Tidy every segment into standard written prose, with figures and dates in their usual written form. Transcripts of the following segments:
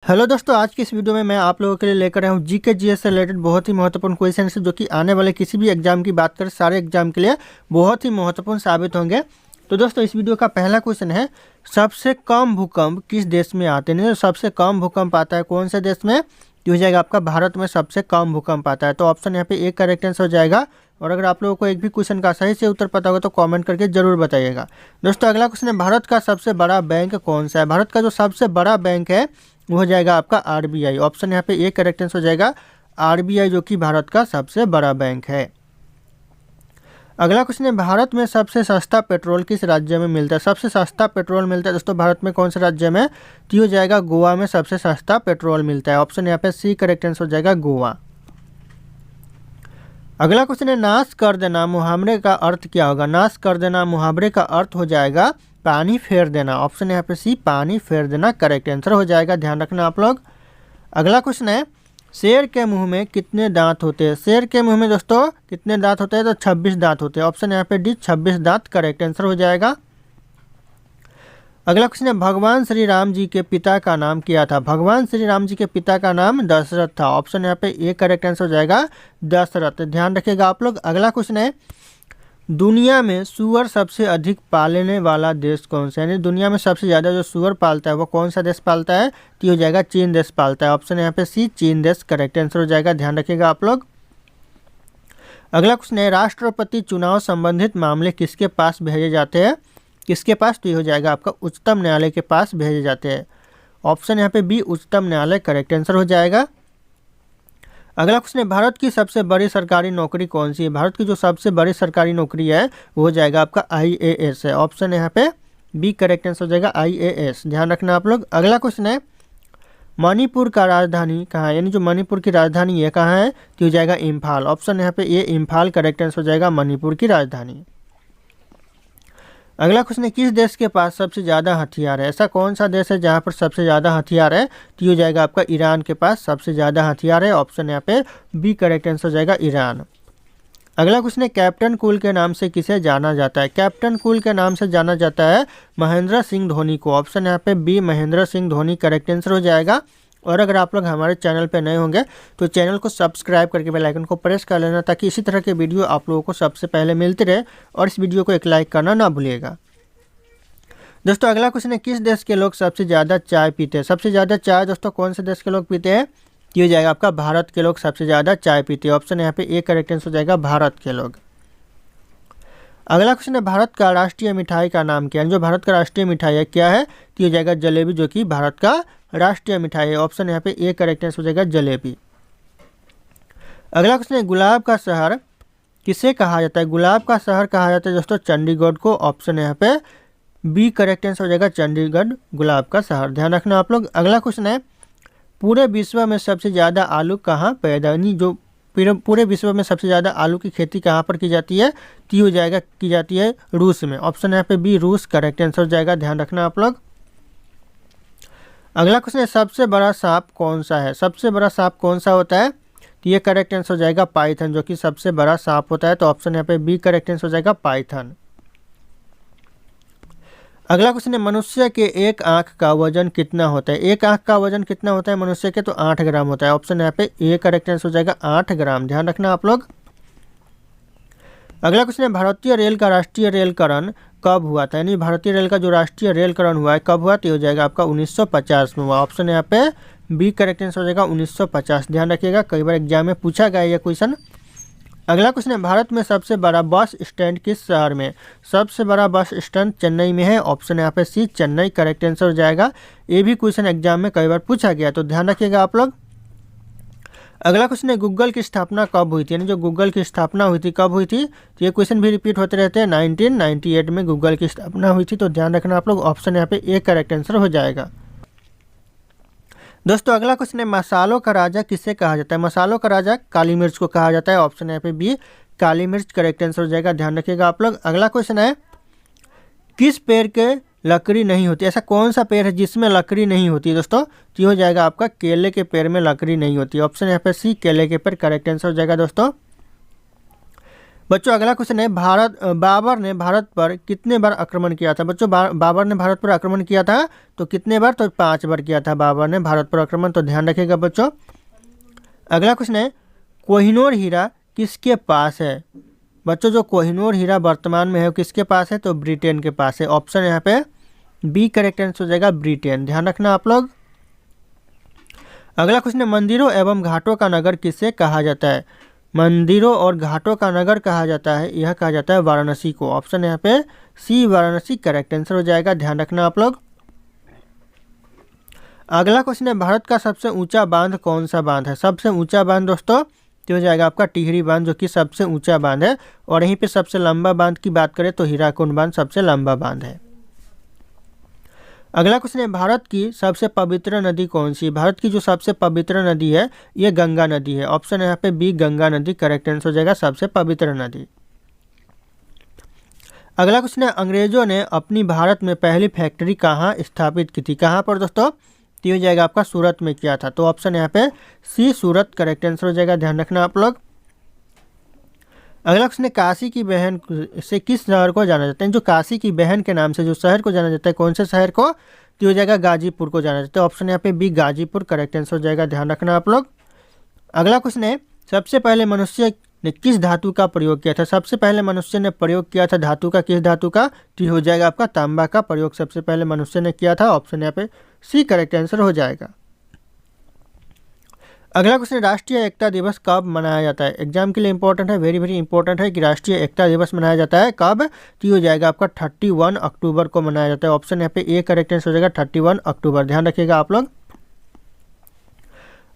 Hello दोस्तों, आज की इस वीडियो में मैं आप लोगों के लिए लेकर आया हूँ जीके जीएस से रिलेटेड बहुत ही महत्वपूर्ण क्वेश्चन है जो कि आने वाले किसी भी एग्जाम की बात करें सारे एग्जाम के लिए बहुत ही महत्वपूर्ण साबित होंगे। तो दोस्तों इस वीडियो का पहला क्वेश्चन है, सबसे कम भूकंप किस देश में आते हैं? सबसे कम भूकंप आता है कौन से देश में? तो हो जाएगा आपका भारत में सबसे कम भूकंप आता है। तो ऑप्शन यहाँ पे एक करेक्ट आंसर हो जाएगा। और अगर आप लोगों को एक भी क्वेश्चन का सही से उत्तर पता होगा तो कमेंट करके जरूर बताइएगा। दोस्तों अगला क्वेश्चन है, भारत का सबसे बड़ा बैंक कौन सा है? भारत का जो सबसे बड़ा बैंक है वो हो जाएगा आपका आरबीआई। ऑप्शन यहाँ पे एक करेक्ट आंसर हो जाएगा आरबीआई, जो कि भारत का सबसे बड़ा बैंक है। अगला क्वेश्चन है, भारत में सबसे सस्ता पेट्रोल किस राज्य में मिलता है? सबसे सस्ता पेट्रोल मिलता है दोस्तों भारत में कौन से राज्य में? तो हो जाएगा गोवा में सबसे सस्ता पेट्रोल मिलता है। ऑप्शन यहाँ पे सी करेक्ट आंसर हो जाएगा गोवा। अगला क्वेश्चन है, नाश कर देना मुहावरे का अर्थ क्या होगा? नाश कर देना मुहावरे का अर्थ हो जाएगा पानी फेर देना। ऑप्शन यहाँ पे सी पानी फेर देना करेक्ट आंसर हो जाएगा, ध्यान रखना आप लोग। अगला क्वेश्चन है, शेर के मुंह में कितने दांत होते हैं? शेर के मुंह में दोस्तों कितने दांत होते हैं? तो 26 दांत होते हैं। ऑप्शन यहाँ पे डी 26 दांत करेक्ट आंसर हो जाएगा। अगला क्वेश्चन है, भगवान श्री राम जी के पिता का नाम क्या था? भगवान श्री राम जी के पिता का नाम दशरथ था। ऑप्शन यहाँ पे ए करेक्ट आंसर हो जाएगा दशरथ, ध्यान रखिएगा आप लोग। अगला क्वेश्चन है, दुनिया में सुअर सबसे अधिक पालने वाला देश कौन सा है? यानी दुनिया में सबसे ज़्यादा जो सुअर पालता है वो कौन सा देश पालता है? तो हो जाएगा चीन देश पालता है। ऑप्शन यहाँ पे सी चीन देश करेक्ट आंसर हो जाएगा, ध्यान रखिएगा आप लोग। अगला क्वेश्चन है, राष्ट्रपति चुनाव संबंधित मामले किसके पास भेजे जाते हैं? किसके पास? तो ये हो जाएगा आपका उच्चतम न्यायालय के पास भेजे जाते हैं। ऑप्शन यहाँ पे बी उच्चतम न्यायालय करेक्ट आंसर हो जाएगा। अगला क्वेश्चन है, भारत की सबसे बड़ी सरकारी नौकरी कौन सी है? भारत की जो सबसे बड़ी सरकारी नौकरी है वो हो जाएगा आपका आईएएस है। ऑप्शन यहाँ पे बी करेक्ट आंसर हो जाएगा आईएएस, ध्यान रखना आप लोग। अगला क्वेश्चन है, मणिपुर का राजधानी कहाँ है? यानी जो मणिपुर की राजधानी है कहाँ है? तो हो जाएगा इम्फाल। ऑप्शन यहाँ पे ये इम्फाल करेक्ट आंसर हो जाएगा मणिपुर की राजधानी। अगला क्वेश्चन है, किस देश के पास सबसे ज़्यादा हथियार है? ऐसा कौन सा देश है जहाँ पर सबसे ज़्यादा हथियार है? तो हो जाएगा आपका ईरान के पास सबसे ज़्यादा हथियार है। ऑप्शन यहाँ पे बी करेक्ट आंसर हो जाएगा ईरान। अगला क्वेश्चन है, कैप्टन कूल के नाम से किसे जाना जाता है? कैप्टन कूल के नाम से जाना जाता है महेंद्र सिंह धोनी को। ऑप्शन यहाँ पे B Mahendra Singh Dhoni correct answer हो जाएगा। और अगर आप लोग हमारे चैनल पे नए होंगे तो चैनल को सब्सक्राइब करके बेल आइकन को प्रेस कर लेना ताकि इसी तरह के वीडियो आप लोगों को सबसे पहले मिलते रहे। और इस वीडियो को एक लाइक करना ना भूलिएगा। दोस्तों अगला क्वेश्चन है, किस देश के लोग सबसे ज़्यादा चाय पीते हैं? सबसे ज़्यादा चाय दोस्तों कौन से देश के लोग पीते हैं? ये हो जाएगा आपका भारत के लोग सबसे ज़्यादा चाय पीते हैं। ऑप्शन यहाँ पे ए करेक्ट आंसर हो जाएगा भारत के लोग। अगला क्वेश्चन है, भारत का राष्ट्रीय मिठाई का नाम क्या है? जो भारत का राष्ट्रीय मिठाई है क्या है? तो ये हो जाएगा जलेबी, जो कि भारत का राष्ट्रीय मिठाई है। ऑप्शन यहाँ पे ए करेक्ट आंसर हो जाएगा जलेबी। अगला क्वेश्चन है, गुलाब का शहर किसे कहा जाता है? गुलाब का शहर कहा जाता है दोस्तों चंडीगढ़ को। ऑप्शन यहाँ पे बी करेक्ट आंसर हो जाएगा चंडीगढ़ गुलाब का शहर, ध्यान रखना आप लोग। अगला क्वेश्चन है, पूरे विश्व में सबसे ज़्यादा आलू कहाँ पैदा, यानी जो पूरे विश्व में सबसे ज़्यादा आलू की खेती कहाँ पर की जाती है? तो हो जाएगा की जाती है रूस में। ऑप्शन यहाँ पे बी रूस करेक्ट आंसर हो जाएगा, ध्यान रखना आप लोग। अगला क्वेश्चन है, सबसे बड़ा सांप कौन सा है? सबसे बड़ा सांप कौन सा होता है? तो ये करेक्ट आंसर हो जाएगा पाइथन, जो कि सबसे बड़ा सांप होता है। तो ऑप्शन यहाँ पे बी करेक्ट आंसर हो जाएगा पाइथन। अगला क्वेश्चन है, मनुष्य के एक आंख का वजन कितना होता है? एक आंख का वजन कितना होता है मनुष्य के? तो 8 ग्राम होता है। ऑप्शन यहाँ पे ए करेक्ट आंसर हो जाएगा 8 ग्राम, ध्यान रखना आप लोग। अगला क्वेश्चन है, भारतीय रेल का राष्ट्रीय रेलकरण कब हुआ था? यानी भारतीय रेल का जो राष्ट्रीय रेलकरण हुआ है कब हुआ? तो हो जाएगा आपका 1950 में हुआ। ऑप्शन यहाँ पे बी करेक्ट आंसर हो जाएगा 1950, ध्यान रखिएगा, कई बार एग्जाम में पूछा गया है यह क्वेश्चन। अगला क्वेश्चन है, भारत में सबसे बड़ा बस स्टैंड किस शहर में? सबसे बड़ा बस स्टैंड चेन्नई में है। ऑप्शन यहाँ पे सी चेन्नई करेक्ट आंसर हो जाएगा। ये भी क्वेश्चन एग्जाम में कई बार पूछा गया, तो ध्यान रखिएगा आप लोग। अगला क्वेश्चन है, गूगल की स्थापना कब हुई थी? यानी जो गूगल की स्थापना हुई थी कब हुई थी? तो ये क्वेश्चन भी रिपीट होते रहते हैं। 1998 में गूगल की स्थापना हुई थी, तो ध्यान रखना आप लोग। ऑप्शन यहाँ पे ए करेक्ट आंसर हो जाएगा। दोस्तों अगला क्वेश्चन है, मसालों का राजा किसे कहा जाता है? मसालों का राजा काली मिर्च को कहा जाता है। ऑप्शन यहाँ पे बी काली मिर्च करेक्ट आंसर हो जाएगा, ध्यान रखिएगा आप लोग। अगला क्वेश्चन है, किस पेड़ के लकड़ी नहीं होती? ऐसा कौन सा पेड़ है जिसमें लकड़ी नहीं होती दोस्तों? तो हो जाएगा आपका केले के पेड़ में लकड़ी नहीं होती। ऑप्शन यहाँ पे सी केले के पेड़ करेक्ट आंसर हो जाएगा दोस्तों। बच्चों अगला क्वेश्चन है, बाबर ने भारत पर कितने बार आक्रमण किया था। बच्चों बाबर ने भारत पर आक्रमण किया था तो कितने बार, तो 5 बार किया था बाबर ने भारत पर आक्रमण, तो ध्यान रखिएगा बच्चों। अगला क्वेश्चन है, कोहिनूर हीरा किसके पास है। बच्चों जो कोहिनूर हीरा वर्तमान में है वो किसके पास है, तो ब्रिटेन के पास है। ऑप्शन यहाँ पे बी करेक्ट आंसर हो जाएगा ब्रिटेन, ध्यान रखना आप लोग। अगला क्वेश्चन है, मंदिरों एवं घाटों का नगर किसे कहा जाता है। मंदिरों और घाटों का नगर कहा जाता है, यह कहा जाता है वाराणसी को। ऑप्शन यहाँ पे सी वाराणसी करेक्ट आंसर हो जाएगा, ध्यान रखना आप लोग। अगला क्वेश्चन है, भारत का सबसे ऊंचा बांध कौन सा बांध है। सबसे ऊंचा बांध दोस्तों तो हो जाएगा आपका टिहरी बांध, जो कि सबसे ऊंचा बांध है। और यहीं पे सबसे लंबा बांध की बात करें तो हीराकुंड बांध सबसे लंबा बांध है। अगला क्वेश्चन है, भारत की सबसे पवित्र नदी कौन सी। भारत की जो सबसे पवित्र नदी है ये गंगा नदी है। ऑप्शन यहाँ पे बी गंगा नदी करेक्ट आंसर हो जाएगा, सबसे पवित्र नदी। अगला क्वेश्चन है, अंग्रेजों ने अपनी भारत में पहली फैक्ट्री कहाँ स्थापित की थी। कहाँ पर दोस्तों, तो हो जाएगा आपका सूरत में किया था। तो ऑप्शन यहाँ पे सी सूरत करेक्ट आंसर हो जाएगा, ध्यान रखना आप लोग। अगला क्वेश्चन है, काशी की बहन से किस शहर को जाना जाता है। जो काशी की बहन के नाम से जो शहर को जाना जाता है, कौन से शहर को, तो हो जाएगा गाजीपुर को जाना जाता है। ऑप्शन यहाँ पे बी गाजीपुर करेक्ट आंसर हो जाएगा, ध्यान रखना आप लोग। अगला क्वेश्चन है, सबसे पहले मनुष्य ने किस धातु का प्रयोग किया था। सबसे पहले मनुष्य ने प्रयोग किया था धातु का, किस धातु का, तो हो जाएगा आपका तांबा का प्रयोग सबसे पहले मनुष्य ने किया था। ऑप्शन यहाँ पे सी करेक्ट आंसर हो जाएगा। अगला क्वेश्चन, राष्ट्रीय एकता दिवस कब मनाया जाता है। एग्जाम के लिए इंपॉर्टेंट है, वेरी वेरी इंपॉर्टेंट है कि राष्ट्रीय एकता दिवस मनाया जाता है कब, तो हो जाएगा आपका 31 अक्टूबर को मनाया जाता है। ऑप्शन यहाँ पे ए करेक्ट आंसर हो जाएगा 31 अक्टूबर, ध्यान रखिएगा आप लोग।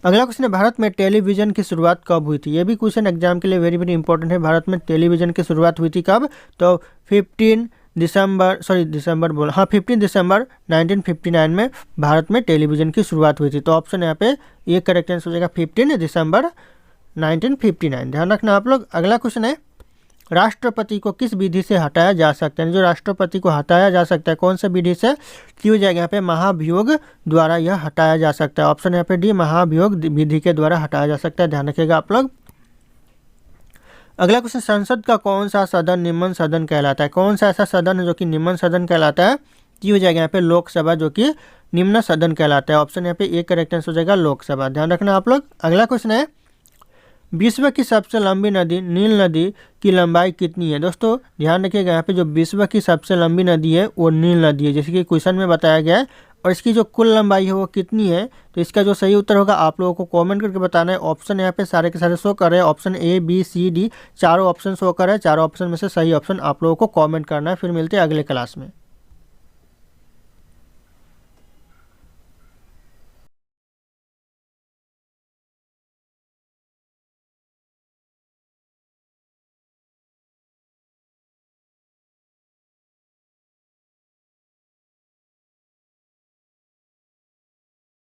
अगला क्वेश्चन है, भारत में टेलीविजन की शुरुआत कब हुई थी। ये भी क्वेश्चन एग्जाम के लिए वेरी वेरी इंपॉर्टेंट है। भारत में टेलीविजन की शुरुआत हुई थी कब, तो 15 दिसंबर 1959 में भारत में टेलीविजन की शुरुआत हुई थी। तो ऑप्शन यहाँ पे ये करेक्ट आंसर हो जाएगा 15 दिसंबर 1959, ध्यान रखना आप लोग। अगला क्वेश्चन है, राष्ट्रपति को किस विधि से हटाया जा सकता है। जो राष्ट्रपति को हटाया जा सकता है कौन सा विधि से, हो जाएगा यहाँ पे महाभियोग द्वारा यह हटाया जा सकता है। ऑप्शन यहाँ पे डी महाभियोग विधि के द्वारा हटाया जा सकता है, ध्यान रखिएगा आप लोग। अगला क्वेश्चन, संसद का कौन सा सदन निम्न सदन कहलाता है। कौन सा ऐसा सदन है जो कि निम्न सदन कहलाता है, हो जाएगा यहाँ पे लोकसभा, जो कि निम्न सदन कहलाता है। ऑप्शन यहाँ पे ए करेक्ट आंसर हो जाएगा लोकसभा, ध्यान रखना आप लोग। अगला क्वेश्चन है, विश्व की सबसे लंबी नदी नील नदी की लंबाई कितनी है। दोस्तों ध्यान रखिएगा, यहाँ पे जो विश्व की सबसे लंबी नदी है वो नील नदी है, जैसे कि क्वेश्चन में बताया गया है। और इसकी जो कुल लंबाई है वो कितनी है, तो इसका जो सही उत्तर होगा आप लोगों को कमेंट करके बताना है। ऑप्शन यहाँ पे सारे के सारे शो कर रहे हैं, option A B C D चारों ऑप्शन शो कर रहे हैं। चारों ऑप्शन में से सही ऑप्शन आप लोगों को कमेंट करना है। फिर मिलते हैं अगले क्लास में।